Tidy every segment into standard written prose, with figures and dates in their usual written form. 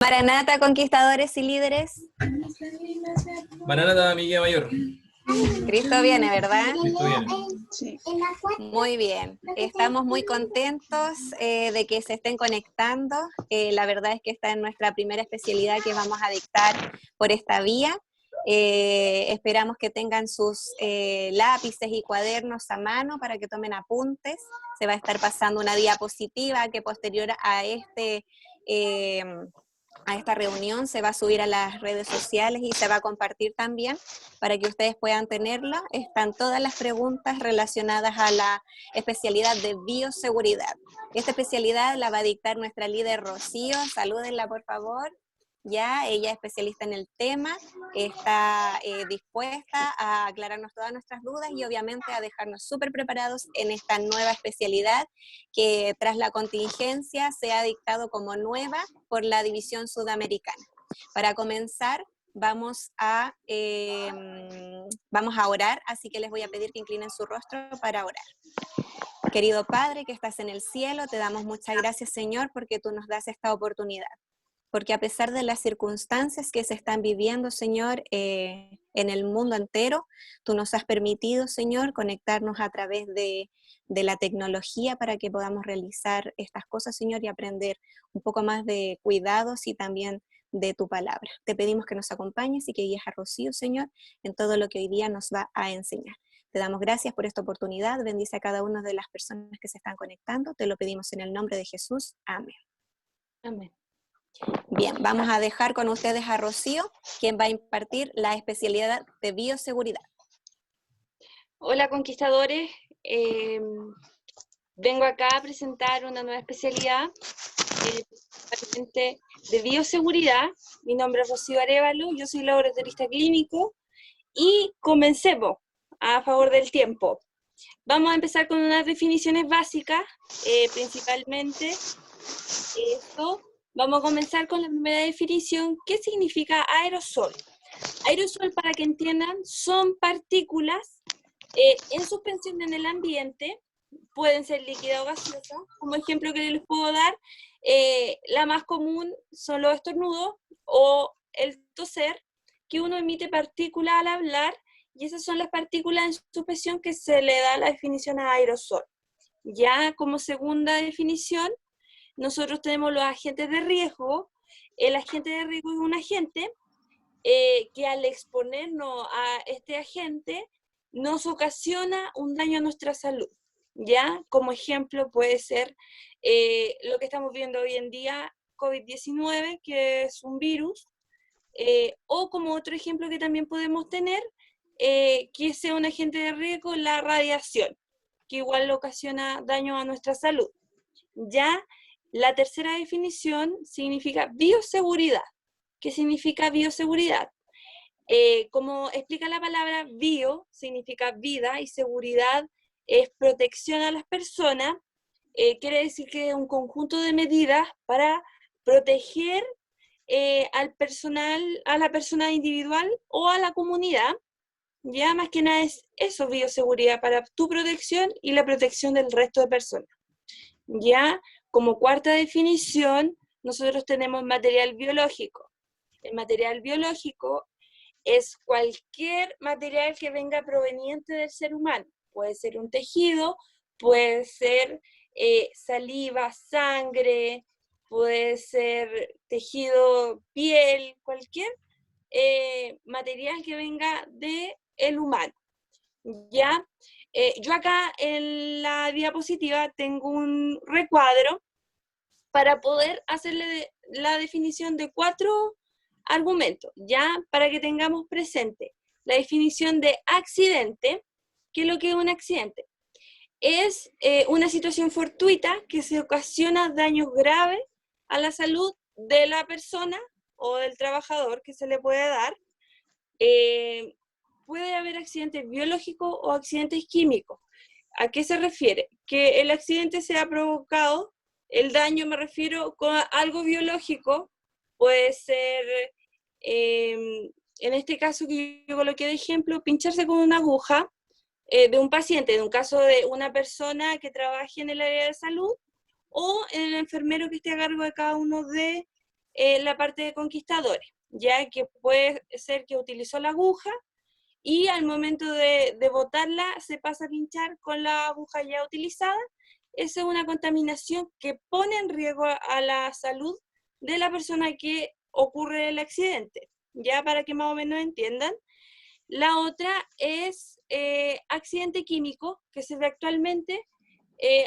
Maranata, conquistadores y líderes. Maranata, mi guía mayor. Cristo viene, ¿verdad? Cristo viene. Sí. Muy bien. Estamos muy contentos de que se estén conectando. La verdad es que esta es nuestra primera especialidad que vamos a dictar por esta vía. Esperamos que tengan sus lápices y cuadernos a mano para que tomen apuntes. Se va a estar pasando una diapositiva que posterior a esta reunión se va a subir a las redes sociales y se va a compartir también para que ustedes puedan tenerla. Están todas las preguntas relacionadas a la especialidad de bioseguridad. Esta especialidad la va a dictar nuestra líder Rocío. Salúdenla, por favor. Ya, ella es especialista en el tema, está dispuesta a aclararnos todas nuestras dudas y obviamente a dejarnos súper preparados en esta nueva especialidad que tras la contingencia se ha dictado como nueva por la División Sudamericana. Para comenzar, vamos a orar, así que les voy a pedir que inclinen su rostro para orar. Querido Padre que estás en el cielo, te damos muchas gracias, Señor, porque tú nos das esta oportunidad. Porque a pesar de las circunstancias que se están viviendo, Señor, en el mundo entero, tú nos has permitido, Señor, conectarnos a través de la tecnología para que podamos realizar estas cosas, Señor, y aprender un poco más de cuidados y también de tu palabra. Te pedimos que nos acompañes y que guíes a Rocío, Señor, en todo lo que hoy día nos va a enseñar. Te damos gracias por esta oportunidad. Bendice a cada una de las personas que se están conectando. Te lo pedimos en el nombre de Jesús. Amén. Amén. Bien, vamos a dejar con ustedes a Rocío, quien va a impartir la especialidad de bioseguridad. Hola conquistadores, vengo acá a presentar una nueva especialidad de bioseguridad. Mi nombre es Rocío Arévalo, yo soy laboratorista clínico y comencemos a favor del tiempo. Vamos a empezar con unas definiciones básicas, principalmente esto. Vamos a comenzar con la primera definición. ¿Qué significa aerosol? Aerosol, para que entiendan, son partículas en suspensión en el ambiente, pueden ser líquidas o gaseosas. Como ejemplo que les puedo dar, la más común son los estornudos o el toser, que uno emite partículas al hablar, y esas son las partículas en suspensión que se le da la definición a aerosol. Ya como segunda definición, nosotros tenemos los agentes de riesgo. El agente de riesgo es un agente que al exponernos a este agente nos ocasiona un daño a nuestra salud. ¿Ya? Como ejemplo puede ser lo que estamos viendo hoy en día, COVID-19, que es un virus, o como otro ejemplo que también podemos tener, que sea un agente de riesgo, la radiación, que igual ocasiona daño a nuestra salud. ¿Ya? La tercera definición significa bioseguridad. ¿Qué significa bioseguridad? Como explica la palabra, bio significa vida y seguridad es protección a las personas. Quiere decir que es un conjunto de medidas para proteger al personal, a la persona individual o a la comunidad. Ya más que nada es eso, bioseguridad, para tu protección y la protección del resto de personas. Ya como cuarta definición, nosotros tenemos material biológico. El material biológico es cualquier material que venga proveniente del ser humano. Puede ser un tejido, puede ser saliva, sangre, puede ser tejido, piel, cualquier material que venga del humano. ¿Ya? Yo acá en la diapositiva tengo un recuadro para poder hacerle la definición de 4 argumentos, ya para que tengamos presente la definición de accidente. ¿Qué es lo que es un accidente? Es una situación fortuita que se ocasiona daños graves a la salud de la persona o del trabajador que se le puede dar. Puede haber accidentes biológicos o accidentes químicos. ¿A qué se refiere? Que el accidente se ha provocado, el daño me refiero con algo biológico, puede ser, en este caso que yo coloqué de ejemplo, pincharse con una aguja de un paciente, en un caso de una persona que trabaje en el área de salud, o en el enfermero que esté a cargo de cada uno de la parte de conquistadores, ya que puede ser que utilizó la aguja y al momento de botarla se pasa a pinchar con la aguja ya utilizada. Esa es una contaminación que pone en riesgo a la salud de la persona que ocurre el accidente, ya para que más o menos entiendan. La otra es accidente químico, que se ve actualmente,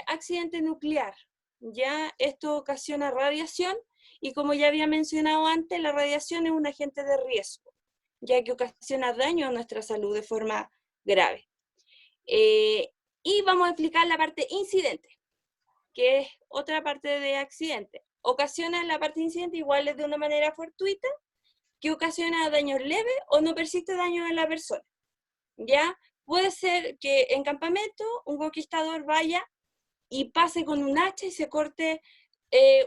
accidente nuclear. Ya esto ocasiona radiación y como ya había mencionado antes, la radiación es un agente de riesgo, ya que ocasiona daño a nuestra salud de forma grave. Y vamos a explicar la parte incidente, que es otra parte de accidente. Ocasiona la parte incidente igual es de una manera fortuita, que ocasiona daños leves o no persiste daño en la persona. ¿Ya? Puede ser que en campamento un conquistador vaya y pase con un hacha y se corte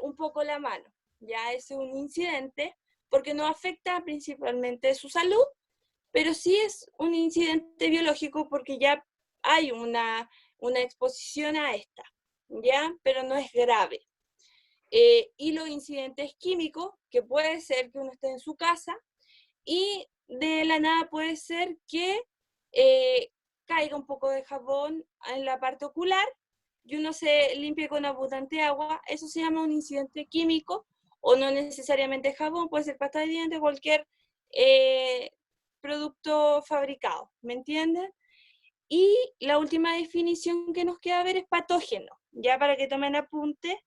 un poco la mano. Ya es un incidente porque no afecta principalmente su salud, pero sí es un incidente biológico porque ya hay una exposición a esta, ¿ya? Pero no es grave. Y los incidentes químicos, que puede ser que uno esté en su casa y de la nada puede ser que caiga un poco de jabón en la parte ocular y uno se limpie con abundante agua. Eso se llama un incidente químico, o no necesariamente jabón, puede ser pasta de dientes, cualquier producto fabricado, ¿me entienden? Y la última definición que nos queda ver es patógeno, ya para que tomen apunte.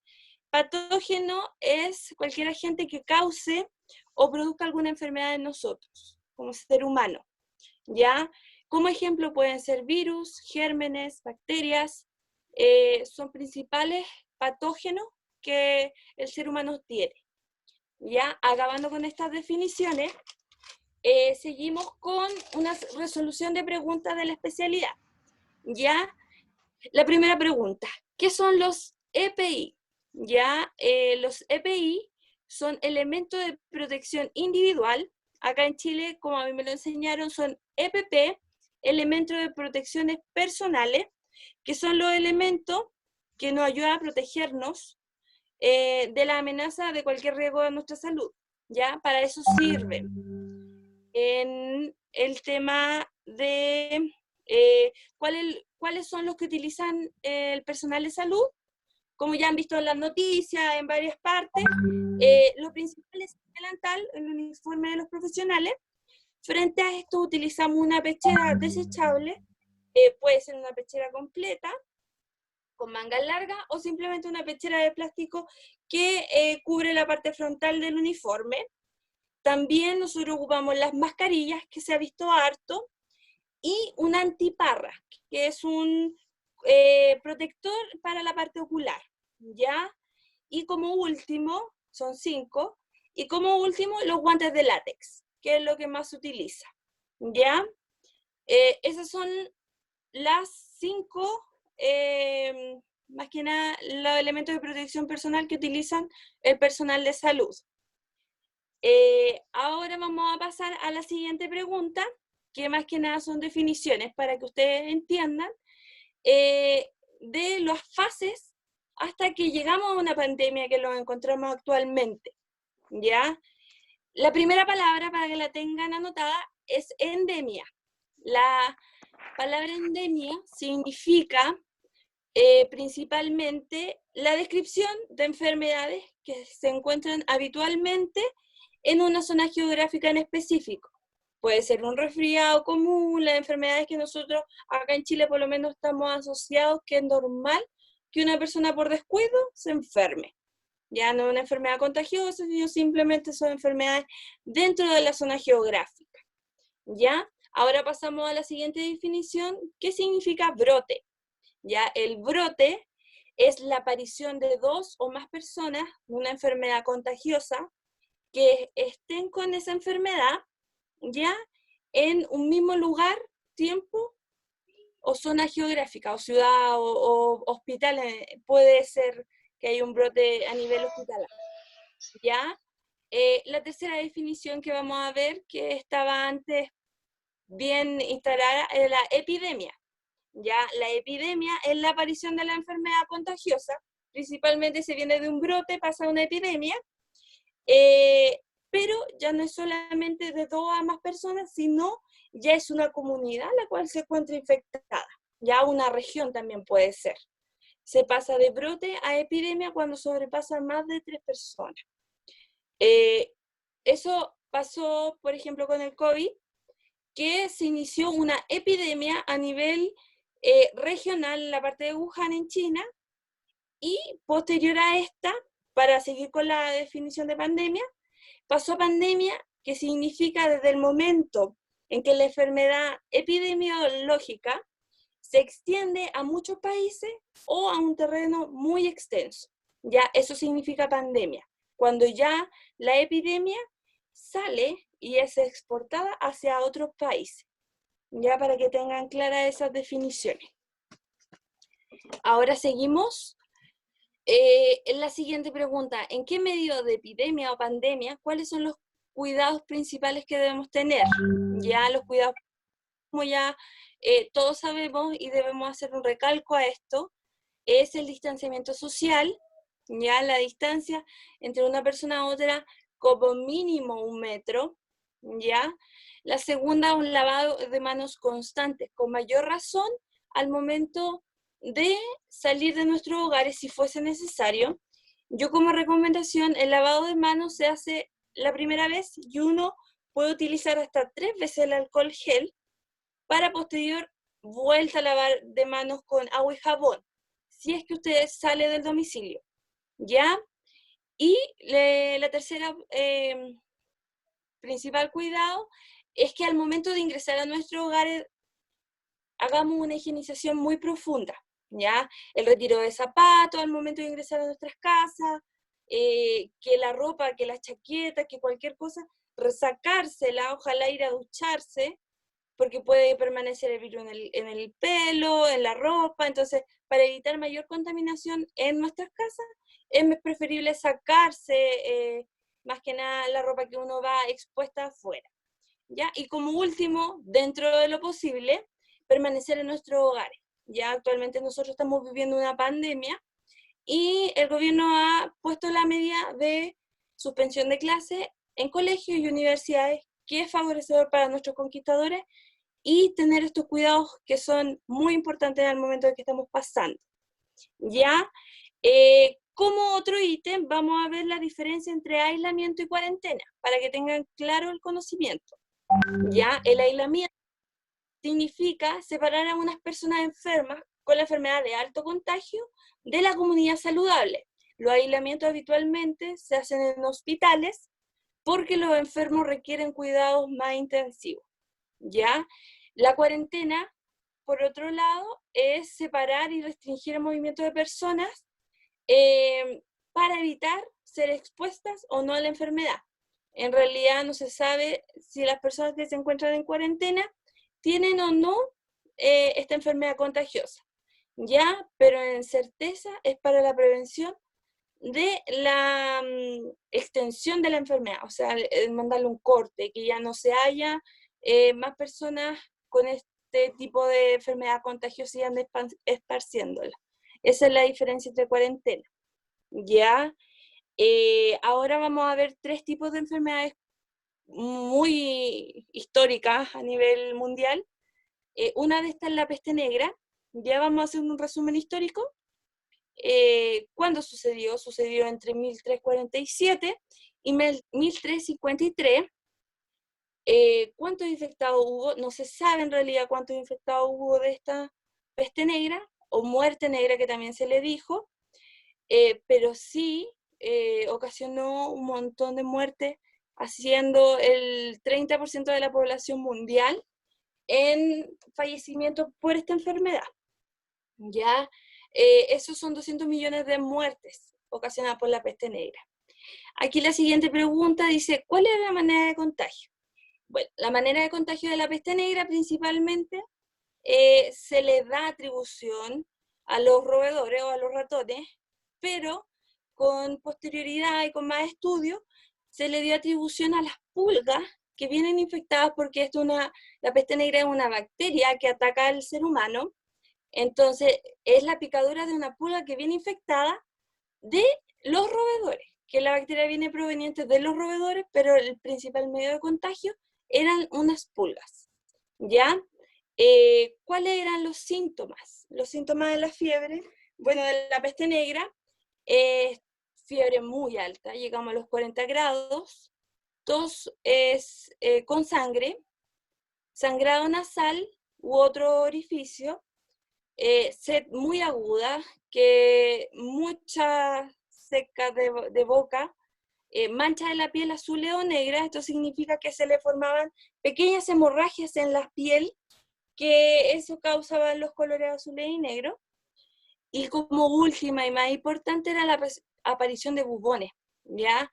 Patógeno es cualquier agente que cause o produzca alguna enfermedad en nosotros, como ser humano, ¿ya? Como ejemplo pueden ser virus, gérmenes, bacterias, son principales patógenos que el ser humano tiene, ¿ya? Acabando con estas definiciones, seguimos con una resolución de preguntas de la especialidad, ¿ya? La primera pregunta, ¿qué son los EPI? Ya, los EPI son elementos de protección individual. Acá en Chile, como a mí me lo enseñaron, son EPP, elementos de protecciones personales, que son los elementos que nos ayudan a protegernos de la amenaza de cualquier riesgo de nuestra salud. ¿Ya? Para eso sirven. En el tema de cuáles son los que utilizan el personal de salud, como ya han visto en las noticias, en varias partes, lo principal es el delantal, el uniforme de los profesionales. Frente a esto utilizamos una pechera desechable, puede ser una pechera completa, con manga larga, o simplemente una pechera de plástico que cubre la parte frontal del uniforme. También nosotros ocupamos las mascarillas, que se ha visto harto, y un antiparra, que es un protector para la parte ocular, ¿ya? Y como último, son 5, y como último, los guantes de látex, que es lo que más se utiliza, ¿ya? Esas son las 5, más que nada, los elementos de protección personal que utilizan el personal de salud. Ahora vamos a pasar a la siguiente pregunta, que más que nada son definiciones para que ustedes entiendan de las fases hasta que llegamos a una pandemia que lo encontramos actualmente, ¿ya? La primera palabra, para que la tengan anotada, es endemia. La palabra endemia significa principalmente la descripción de enfermedades que se encuentran habitualmente en una zona geográfica en específico. Puede ser un resfriado común, las enfermedades que nosotros acá en Chile por lo menos estamos asociados, que es normal que una persona por descuido se enferme. Ya no es una enfermedad contagiosa, sino simplemente son enfermedades dentro de la zona geográfica. ¿Ya? Ahora pasamos a la siguiente definición. ¿Qué significa brote? Ya, el brote es la aparición de 2 o más personas de una enfermedad contagiosa que estén con esa enfermedad, ya, en un mismo lugar, tiempo o zona geográfica, o ciudad o hospital. Puede ser que haya un brote a nivel hospitalario, ¿ya? La tercera definición que vamos a ver, que estaba antes bien instalada, es la epidemia. Ya, la epidemia es la aparición de la enfermedad contagiosa, principalmente se viene de un brote, pasa a una epidemia, pero ya no es solamente de 2 a más personas, sino ya es una comunidad la cual se encuentra infectada, ya una región también puede ser. Se pasa de brote a epidemia cuando sobrepasan más de 3 personas. Eso pasó, por ejemplo, con el COVID, que se inició una epidemia a nivel regional en la parte de Wuhan, en China, y posterior a esta, para seguir con la definición de pandemia, pasó a pandemia, que significa desde el momento en que la enfermedad epidemiológica se extiende a muchos países o a un terreno muy extenso. Ya eso significa pandemia, cuando ya la epidemia sale y es exportada hacia otros países, ya para que tengan claras esas definiciones. Ahora seguimos. En la siguiente pregunta, ¿en qué medio de epidemia o pandemia, cuáles son los cuidados principales que debemos tener? Ya los cuidados, como ya todos sabemos y debemos hacer un recalco a esto, es el distanciamiento social, ya la distancia entre una persona a otra como mínimo 1 metro, ya. La segunda, un lavado de manos constante, con mayor razón al momento de salir de nuestros hogares si fuese necesario. Yo como recomendación, el lavado de manos se hace la primera vez y uno puede utilizar hasta 3 veces el alcohol gel para posterior vuelta a lavar de manos con agua y jabón, si es que usted sale del domicilio, ¿ya? Y la tercera principal cuidado es que al momento de ingresar a nuestro hogar hagamos una higienización muy profunda, ¿ya? El retiro de zapatos al momento de ingresar a nuestras casas, que la ropa, que la chaqueta, que cualquier cosa, resacársela, ojalá ir a ducharse, porque puede permanecer el virus en el pelo, en la ropa. Entonces, para evitar mayor contaminación en nuestras casas, es preferible sacarse más que nada la ropa que uno va expuesta afuera, ¿ya? Y como último, dentro de lo posible, permanecer en nuestros hogares. Ya actualmente nosotros estamos viviendo una pandemia y el gobierno ha puesto la medida de suspensión de clases en colegios y universidades, que es favorecedor para nuestros conquistadores, y tener estos cuidados que son muy importantes al momento de que estamos pasando. Ya, como otro ítem, vamos a ver la diferencia entre aislamiento y cuarentena, para que tengan claro el conocimiento. Ya, el aislamiento significa separar a unas personas enfermas con la enfermedad de alto contagio de la comunidad saludable. Los aislamientos habitualmente se hacen en hospitales porque los enfermos requieren cuidados más intensivos, ¿ya? La cuarentena, por otro lado, es separar y restringir el movimiento de personas para evitar ser expuestas o no a la enfermedad. En realidad no se sabe si las personas que se encuentran en cuarentena tienen o no esta enfermedad contagiosa, ¿ya? Pero en certeza es para la prevención de la extensión de la enfermedad, o sea, mandarle un corte, que ya no se haya más personas con este tipo de enfermedad contagiosa y anden esparciéndola. Esa es la diferencia entre cuarentena, ¿ya? Ahora vamos a ver 3 tipos de enfermedades muy históricas a nivel mundial. Una de estas es la peste negra. Ya vamos a hacer un resumen histórico. ¿Cuándo sucedió? Sucedió entre 1347 y 1353. ¿Cuántos infectados hubo? No se sabe en realidad cuántos infectados hubo de esta peste negra, o muerte negra que también se le dijo, pero sí ocasionó un montón de muertes, haciendo el 30% de la población mundial en fallecimiento por esta enfermedad. Ya, esos son 200 millones de muertes ocasionadas por la peste negra. Aquí la siguiente pregunta dice, ¿cuál es la manera de contagio? Bueno, la manera de contagio de la peste negra principalmente se le da atribución a los roedores o a los ratones, pero con posterioridad y con más estudios se le dio atribución a las pulgas que vienen infectadas, porque la peste negra es una bacteria que ataca al ser humano. Entonces es la picadura de una pulga que viene infectada de los roedores. que la bacteria viene proveniente de los roedores, pero el principal medio de contagio eran unas pulgas, ¿ya? ¿Cuáles eran los síntomas? Los síntomas de la fiebre, bueno, de la peste negra, fiebre muy alta, llegamos a los 40 grados, tos con sangre, sangrado nasal u otro orificio, sed muy aguda, que mucha seca de boca, mancha de la piel azules o negra. Esto significa que se le formaban pequeñas hemorragias en la piel, que eso causaba los colores azules y negros. Y como última y más importante era la aparición de bubones, ¿ya?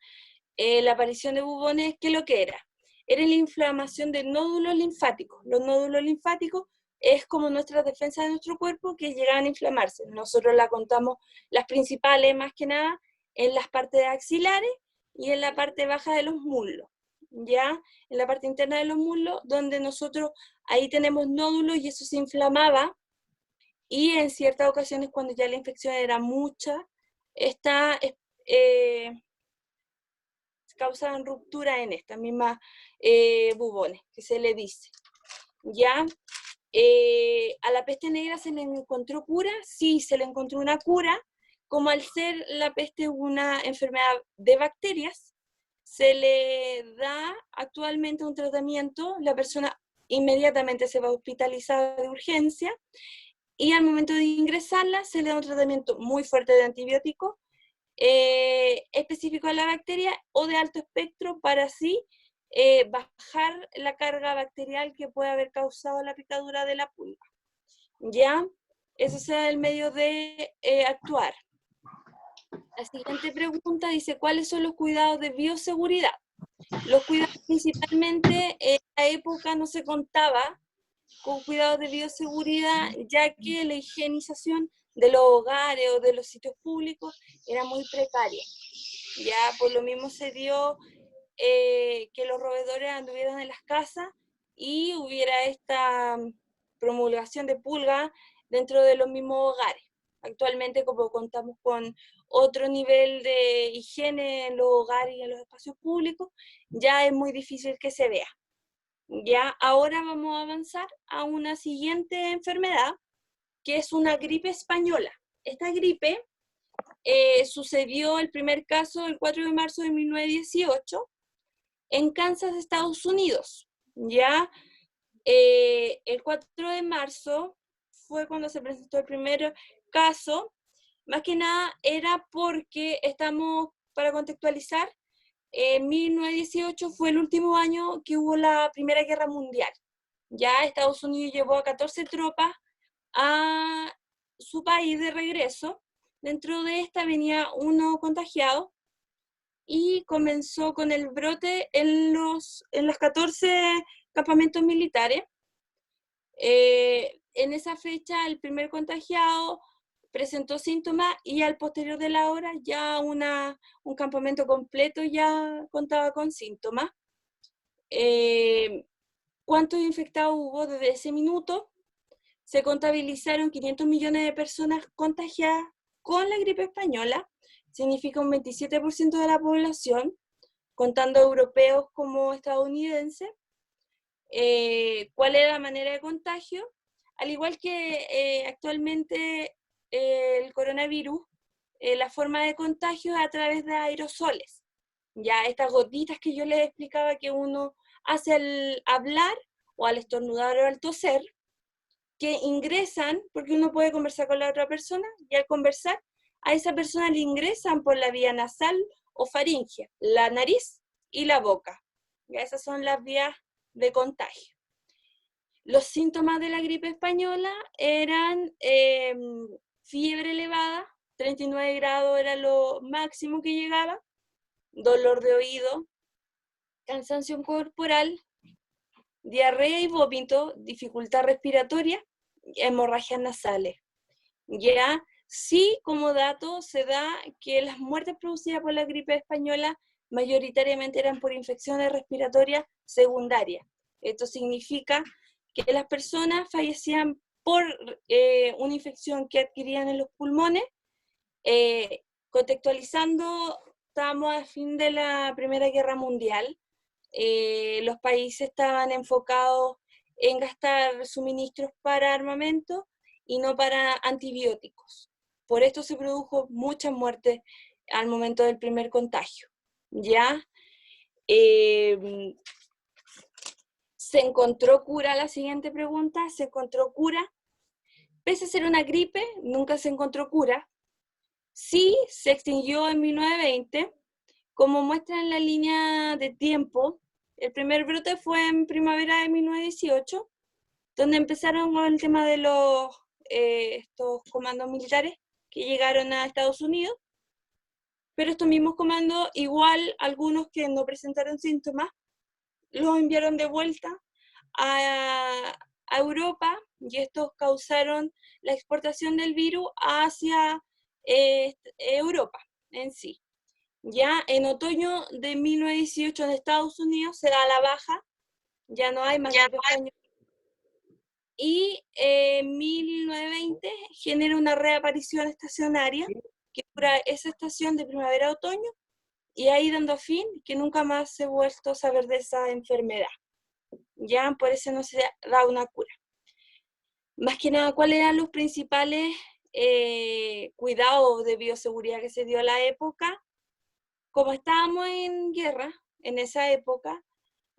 La aparición de bubones, ¿qué es lo que era? Era la inflamación de nódulos linfáticos. Los nódulos linfáticos es como nuestra defensa de nuestro cuerpo que llegaban a inflamarse. Nosotros la contamos, las principales más que nada, en las partes axilares y en la parte baja de los muslos, ¿ya? En la parte interna de los muslos, donde nosotros ahí tenemos nódulos y eso se inflamaba, y en ciertas ocasiones cuando ya la infección era mucha, causaban ruptura en estas mismas bubones, que se le dice. ¿Ya? ¿A la peste negra se le encontró cura? Sí, se le encontró una cura. Como al ser la peste una enfermedad de bacterias, se le da actualmente un tratamiento, la persona inmediatamente se va a hospitalizar de urgencia, y al momento de ingresarla se le da un tratamiento muy fuerte de antibiótico, específico a la bacteria o de alto espectro para así bajar la carga bacterial que puede haber causado la picadura de la pulga. ¿Ya? Eso sea el medio de actuar. La siguiente pregunta dice, ¿cuáles son los cuidados de bioseguridad? Los cuidados principalmente en la época no se contaba con cuidados de bioseguridad, ya que la higienización de los hogares o de los sitios públicos era muy precaria. Ya por lo mismo se dio que los roedores anduvieran en las casas y hubiera esta promulgación de pulga dentro de los mismos hogares. Actualmente, como contamos con otro nivel de higiene en los hogares y en los espacios públicos, ya es muy difícil que se vea. Ya, ahora vamos a avanzar a una siguiente enfermedad, que es una gripe española. Esta gripe sucedió el primer caso el 4 de marzo de 1918 en Kansas, Estados Unidos. Ya, el 4 de marzo fue cuando se presentó el primer caso. Más que nada era porque estamos, para contextualizar, 1918 fue el último año que hubo la Primera Guerra Mundial. Ya Estados Unidos llevó a 14 tropas a su país de regreso. Dentro de esta venía uno contagiado y comenzó con el brote en los 14 campamentos militares. En esa fecha el primer contagiado presentó síntomas y al posterior de la hora ya un campamento completo ya contaba con síntomas. ¿Cuántos infectados hubo desde ese minuto? Se contabilizaron 500 millones de personas contagiadas con la gripe española, significa un 27% de la población, contando europeos como estadounidenses. ¿Cuál es la manera de contagio? Al igual que actualmente el coronavirus, la forma de contagio es a través de aerosoles. Ya estas gotitas que yo les explicaba que uno hace al hablar o al estornudar o al toser, que ingresan, porque uno puede conversar con la otra persona, y al conversar, a esa persona le ingresan por la vía nasal o faringea, la nariz y la boca. Ya esas son las vías de contagio. Los síntomas de la gripe española eran fiebre elevada, 39 grados era lo máximo que llegaba, dolor de oído, cansancio corporal, diarrea y vómito, dificultad respiratoria, hemorragias nasales. Ya, sí, como dato, se da que las muertes producidas por la gripe española mayoritariamente eran por infecciones respiratorias secundarias. Esto significa que las personas fallecían por una infección que adquirían en los pulmones. Contextualizando, estábamos al fin de la Primera Guerra Mundial. Los países estaban enfocados en gastar suministros para armamento y no para antibióticos. Por esto se produjo mucha muerte al momento del primer contagio. ¿Ya? ¿Se encontró cura? La siguiente pregunta, ¿se encontró cura? Pese a ser una gripe, nunca se encontró cura. Sí, se extinguió en 1920. Como muestra en la línea de tiempo, el primer brote fue en primavera de 1918, donde empezaron con el tema de estos comandos militares que llegaron a Estados Unidos. Pero estos mismos comandos, igual algunos que no presentaron síntomas, los enviaron de vuelta a Europa, y estos causaron la exportación del virus hacia Europa en sí. Ya en otoño de 1918 en Estados Unidos se da la baja, ya no hay más gripe española. Y en 1920 genera una reaparición estacionaria que dura esa estación de primavera a otoño, y ahí dando fin que nunca más se ha vuelto a saber de esa enfermedad. Ya por eso no se da una cura. Más que nada, ¿cuáles eran los principales cuidados de bioseguridad que se dio a la época? Como estábamos en guerra, en esa época,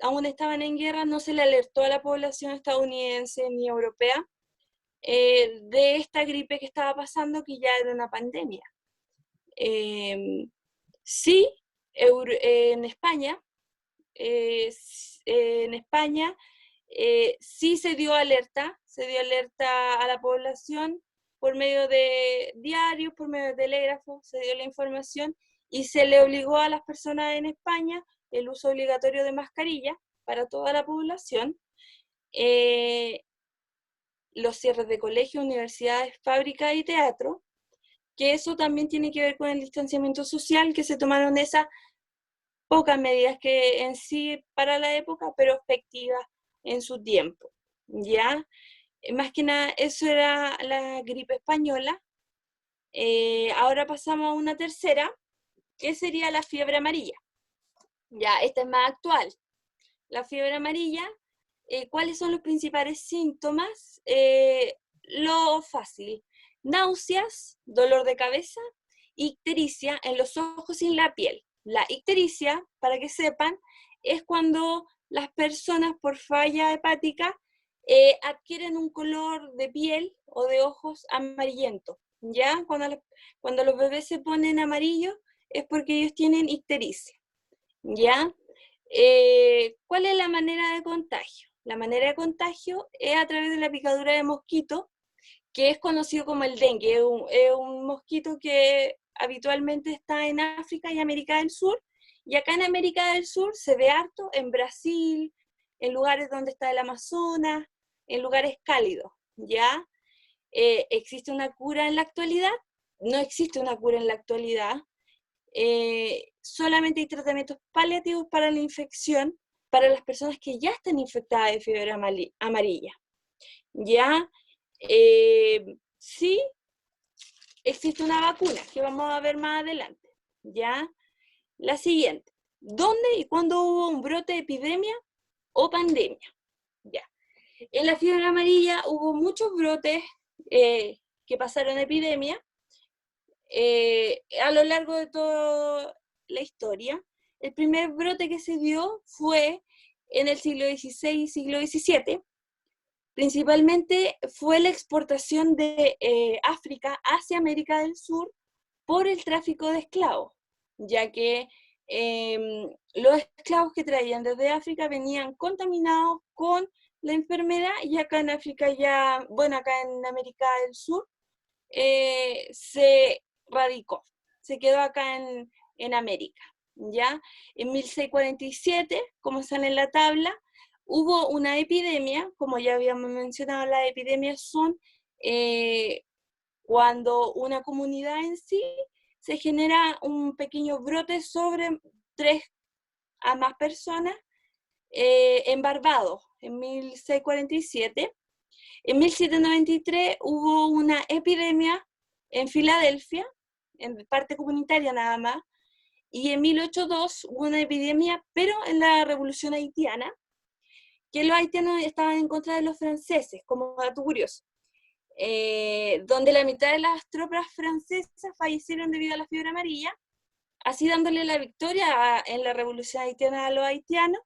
aún estaban en guerra, no se le alertó a la población estadounidense ni europea de esta gripe que estaba pasando, que ya era una pandemia. Sí, en España, sí se dio alerta a la población por medio de diarios, por medio de telégrafos, se dio la información y se le obligó a las personas en España el uso obligatorio de mascarilla para toda la población. Los cierres de colegios, universidades, fábricas y teatro, que eso también tiene que ver con el distanciamiento social, que se tomaron esas pocas medidas que en sí para la época, pero efectivas en su tiempo, ¿ya? Más que nada, eso era la gripe española. Ahora pasamos a una tercera, que sería la fiebre amarilla. Ya, esta es más actual. La fiebre amarilla, ¿cuáles son los principales síntomas? Lo fácil: náuseas, dolor de cabeza, ictericia en los ojos y en la piel. La ictericia, para que sepan, es cuando las personas por falla hepática adquieren un color de piel o de ojos amarillento. ¿Ya? Cuando los bebés se ponen amarillos es porque ellos tienen ictericia. ¿Ya? ¿Cuál es la manera de contagio? La manera de contagio es a través de la picadura de mosquito, que es conocido como el dengue. Es un mosquito que habitualmente está en África y América del Sur, y acá en América del Sur se ve harto en Brasil, en lugares donde está el Amazonas, en lugares cálidos, ¿ya? ¿Existe una cura en la actualidad? No existe una cura en la actualidad. Solamente hay tratamientos paliativos para la infección para las personas que ya están infectadas de fiebre amarilla. ¿Ya? Sí, existe una vacuna que vamos a ver más adelante. ¿Ya? La siguiente: ¿dónde y cuándo hubo un brote de epidemia o pandemia? ¿Ya? En la fiebre amarilla hubo muchos brotes que pasaron a epidemia a lo largo de toda la historia. El primer brote que se dio fue en el siglo XVI y siglo XVII. Principalmente fue la exportación de África hacia América del Sur por el tráfico de esclavos, ya que los esclavos que traían desde África venían contaminados con la enfermedad, y acá en África acá en América del Sur se radicó, se quedó acá en América, ¿ya? En 1647, como sale en la tabla, hubo una epidemia. Como ya habíamos mencionado, las epidemias son cuando una comunidad en sí se genera un pequeño brote sobre 3 a más personas en Barbados, en 1647. En 1793 hubo una epidemia en Filadelfia, en parte comunitaria nada más, y en 1802 hubo una epidemia, pero en la Revolución Haitiana, que los haitianos estaban en contra de los franceses, como dato curioso, donde la mitad de las tropas francesas fallecieron debido a la fiebre amarilla, así dándole la victoria en la Revolución Haitiana a los haitianos,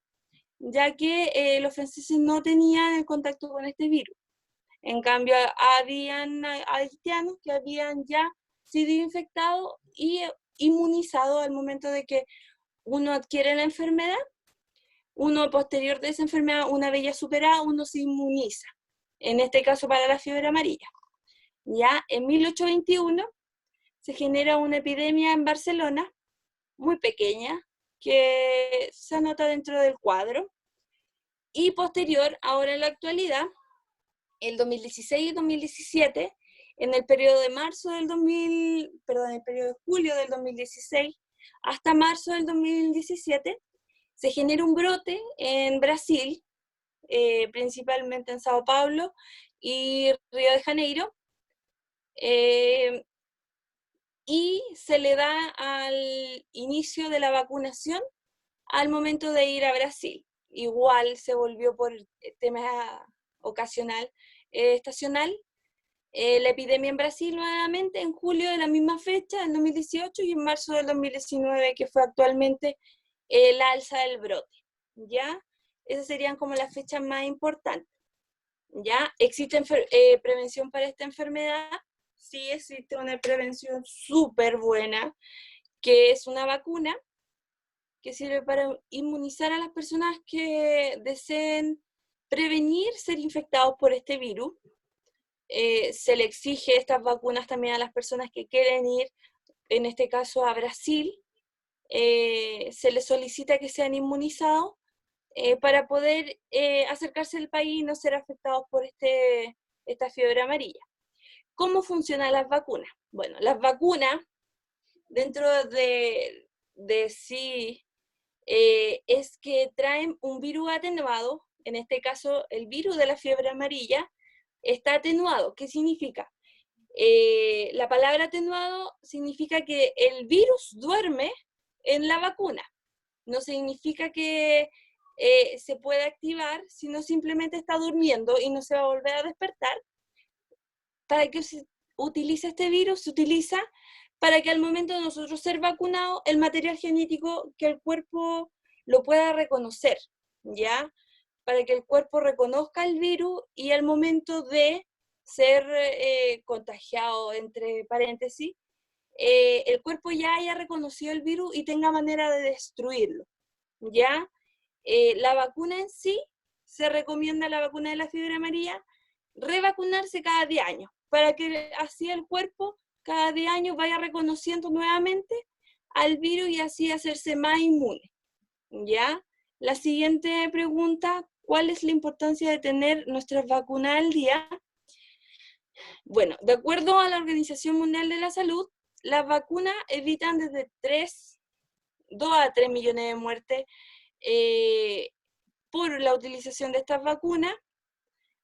ya que los franceses no tenían el contacto con este virus. En cambio, habían haitianos que habían ya sido infectados y inmunizados al momento de que uno adquiere la enfermedad. Uno posterior de esa enfermedad, una vez ya superada, uno se inmuniza. En este caso para la fiebre amarilla. Ya en 1821 se genera una epidemia en Barcelona, muy pequeña, que se anota dentro del cuadro. Y posterior, ahora en la actualidad, el 2016 y 2017, en el periodo de el periodo de julio del 2016 hasta marzo del 2017, se genera un brote en Brasil, principalmente en Sao Paulo y Río de Janeiro, y se le da al inicio de la vacunación al momento de ir a Brasil. Igual se volvió por tema ocasional, estacional, la epidemia en Brasil nuevamente en julio de la misma fecha, en 2018, y en marzo del 2019, que fue actualmente el alza del brote, ¿ya? Esas serían como las fechas más importantes, ¿ya? ¿Existe prevención para esta enfermedad? Sí, existe una prevención súper buena, que es una vacuna que sirve para inmunizar a las personas que deseen prevenir ser infectados por este virus. Se le exige estas vacunas también a las personas que quieren ir, en este caso a Brasil. Se les solicita que sean inmunizados para poder acercarse al país y no ser afectados por esta fiebre amarilla. ¿Cómo funcionan las vacunas? Bueno, las vacunas, dentro de sí, es que traen un virus atenuado, en este caso el virus de la fiebre amarilla, está atenuado. ¿Qué significa? La palabra atenuado significa que el virus duerme en la vacuna. No significa que se pueda activar, sino simplemente está durmiendo y no se va a volver a despertar. ¿Para qué se utiliza este virus? Se utiliza para que al momento de nosotros ser vacunados, el material genético, que el cuerpo lo pueda reconocer, ¿ya? Para que el cuerpo reconozca el virus y al momento de ser contagiado, entre paréntesis, el cuerpo ya haya reconocido el virus y tenga manera de destruirlo, ¿ya? La vacuna en sí, se recomienda la vacuna de la fiebre amarilla, revacunarse cada 10 años, para que así el cuerpo cada 10 años vaya reconociendo nuevamente al virus y así hacerse más inmune, ¿ya? La siguiente pregunta, ¿cuál es la importancia de tener nuestras vacunas al día? Bueno, de acuerdo a la Organización Mundial de la Salud, las vacunas evitan desde 2 a 3 millones de muertes por la utilización de estas vacunas.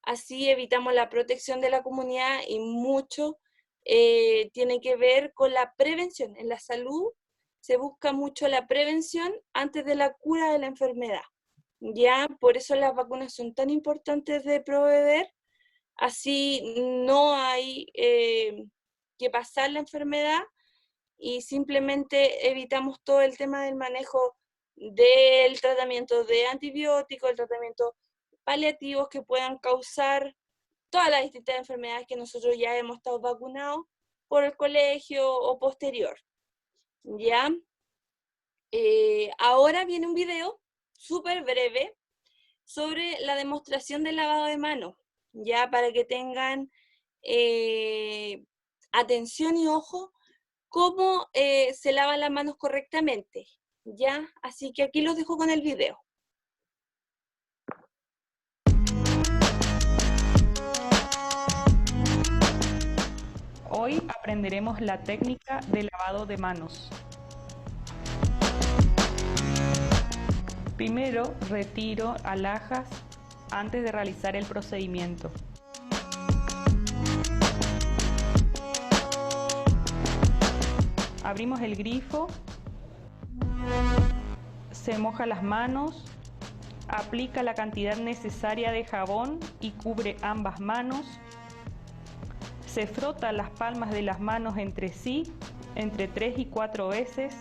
Así evitamos la protección de la comunidad y mucho tiene que ver con la prevención. En la salud se busca mucho la prevención antes de la cura de la enfermedad. Ya, por eso las vacunas son tan importantes de proveer. Así no hay que pasar la enfermedad y simplemente evitamos todo el tema del manejo del tratamiento de antibióticos, el tratamiento paliativos que puedan causar todas las distintas enfermedades que nosotros ya hemos estado vacunados por el colegio o posterior. ¿Ya? Ahora viene un video súper breve sobre la demostración del lavado de manos, ya para que tengan atención y ojo cómo se lavan las manos correctamente, ¿ya? Así que aquí los dejo con el video. Hoy aprenderemos la técnica de lavado de manos. Primero, retiro alhajas antes de realizar el procedimiento. Abrimos el grifo Se moja las manos, aplica la cantidad necesaria de jabón y cubre ambas manos. Se frota las palmas de las manos entre sí, entre 3 y 4 veces.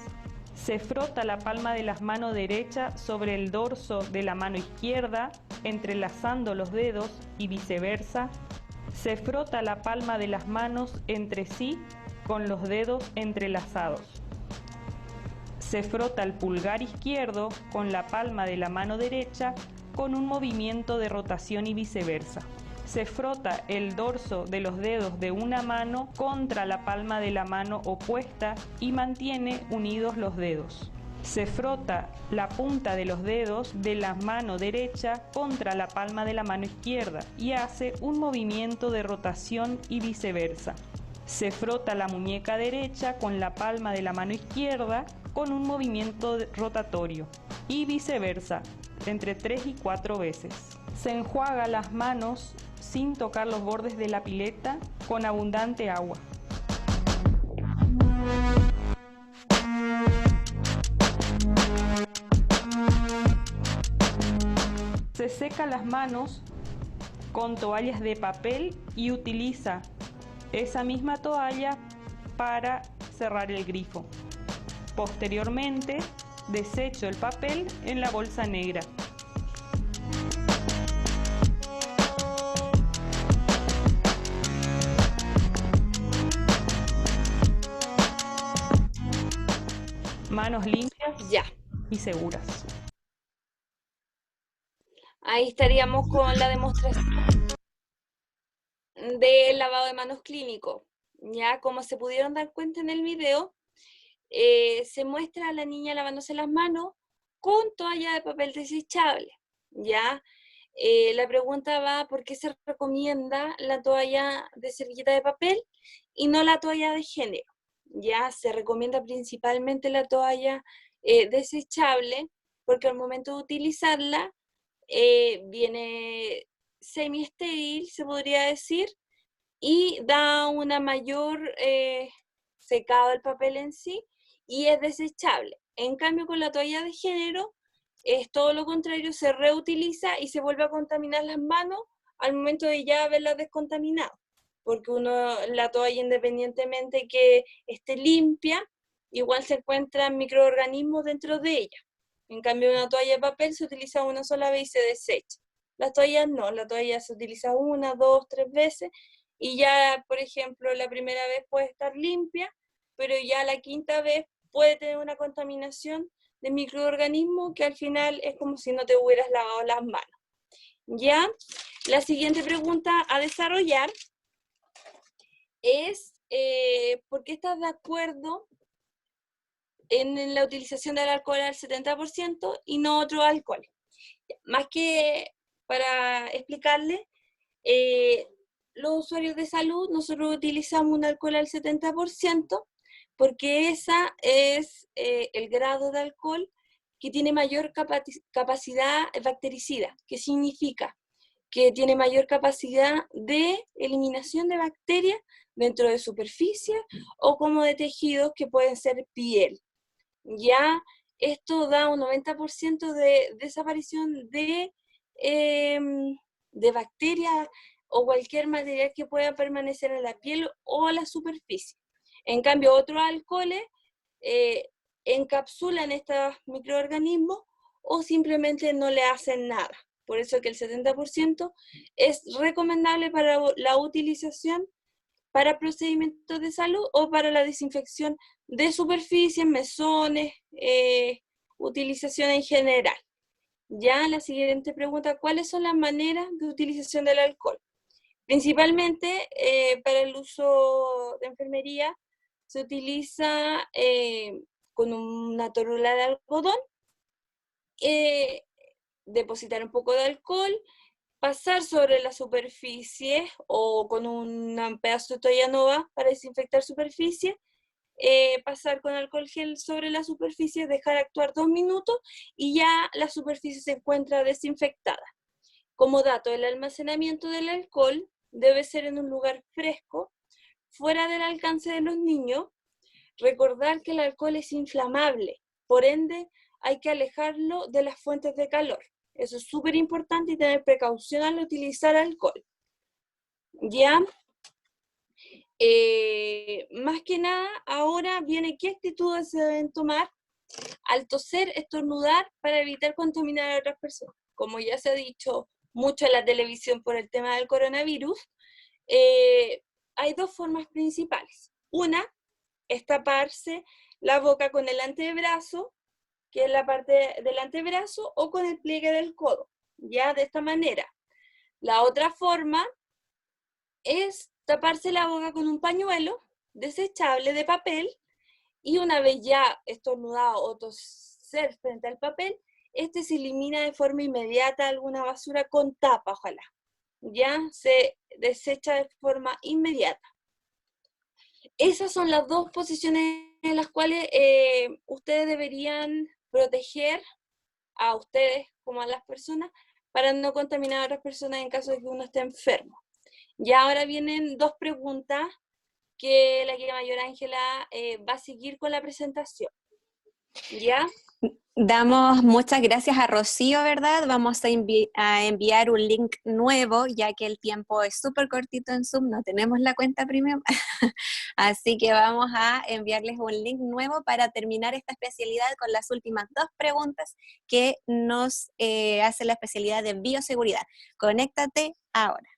Se frota la palma de la mano derecha sobre el dorso de la mano izquierda, entrelazando los dedos y viceversa. Se frota la palma de las manos entre sí con los dedos entrelazados. Se frota el pulgar izquierdo con la palma de la mano derecha con un movimiento de rotación y viceversa. Se frota el dorso de los dedos de una mano contra la palma de la mano opuesta y mantiene unidos los dedos. Se frota la punta de los dedos de la mano derecha contra la palma de la mano izquierda y hace un movimiento de rotación y viceversa. Se frota la muñeca derecha con la palma de la mano izquierda con un movimiento rotatorio y viceversa, entre 3 y 4 veces. Se enjuaga las manos sin tocar los bordes de la pileta con abundante agua. Se seca las manos con toallas de papel y utiliza esa misma toalla para cerrar el grifo. Posteriormente, desecho el papel en la bolsa negra. Manos limpias Ya. y seguras. Ahí estaríamos con la demostración del lavado de manos clínico. Ya, como se pudieron dar cuenta en el video, se muestra a la niña lavándose las manos con toalla de papel desechable. Ya, la pregunta va: ¿por qué se recomienda la toalla de servilleta de papel y no la toalla de género? Ya, se recomienda principalmente la toalla desechable porque al momento de utilizarla viene semi-estéril, se podría decir, y da una mayor secado del papel en sí y es desechable. En cambio, con la toalla de género es todo lo contrario, se reutiliza y se vuelve a contaminar las manos al momento de ya haberlas descontaminado, porque la toalla, independientemente que esté limpia, igual se encuentran microorganismos dentro de ella. En cambio, una toalla de papel se utiliza una sola vez y se desecha. Las toallas no, la toalla se utiliza 1, 2, 3 veces y ya, por ejemplo, la primera vez puede estar limpia, pero ya la quinta vez puede tener una contaminación de microorganismos que al final es como si no te hubieras lavado las manos. Ya, la siguiente pregunta a desarrollar es ¿por qué estás de acuerdo en la utilización del alcohol al 70% y no otro alcohol? Más que para explicarle, los usuarios de salud, nosotros utilizamos un alcohol al 70% porque esa es el grado de alcohol que tiene mayor capacidad bactericida, que significa que tiene mayor capacidad de eliminación de bacterias dentro de superficies o como de tejidos que pueden ser piel. Ya esto da un 90% de desaparición de bacterias o cualquier material que pueda permanecer en la piel o la superficie. En cambio, otros alcoholes encapsulan estos microorganismos o simplemente no le hacen nada. Por eso que el 70% es recomendable para la utilización para procedimientos de salud o para la desinfección de superficies, mesones, utilización en general. Ya la siguiente pregunta: ¿cuáles son las maneras de utilización del alcohol? Principalmente para el uso de enfermería se utiliza con una torula de algodón, depositar un poco de alcohol, pasar sobre la superficie o con un pedazo de toalla nova para desinfectar superficie, pasar con alcohol gel sobre la superficie, dejar actuar 2 minutos y ya la superficie se encuentra desinfectada. Como dato, el almacenamiento del alcohol debe ser en un lugar fresco, fuera del alcance de los niños. Recordar que el alcohol es inflamable, por ende hay que alejarlo de las fuentes de calor. Eso es súper importante y tener precaución al utilizar alcohol. ¿Ya? Más que nada, ahora viene qué actitudes se deben tomar al toser, estornudar para evitar contaminar a otras personas. Como ya se ha dicho mucho en la televisión por el tema del coronavirus, hay dos formas principales. Una es taparse la boca con el antebrazo, que es la parte del antebrazo, o con el pliegue del codo, ya de esta manera. La otra forma es taparse la boca con un pañuelo desechable de papel y una vez ya estornudado o toser frente al papel, este se elimina de forma inmediata alguna basura con tapa, ojalá. Ya se desecha de forma inmediata. Esas son las dos posiciones en las cuales ustedes deberían proteger a ustedes como a las personas para no contaminar a otras personas en caso de que uno esté enfermo. Y ahora vienen dos preguntas que la guía mayor Ángela va a seguir con la presentación. ¿Ya? Damos muchas gracias a Rocío, ¿verdad? Vamos a enviar un link nuevo, ya que el tiempo es súper cortito en Zoom, no tenemos la cuenta premium, así que vamos a enviarles un link nuevo para terminar esta especialidad con las últimas dos preguntas que nos hace la especialidad de bioseguridad. Conéctate ahora.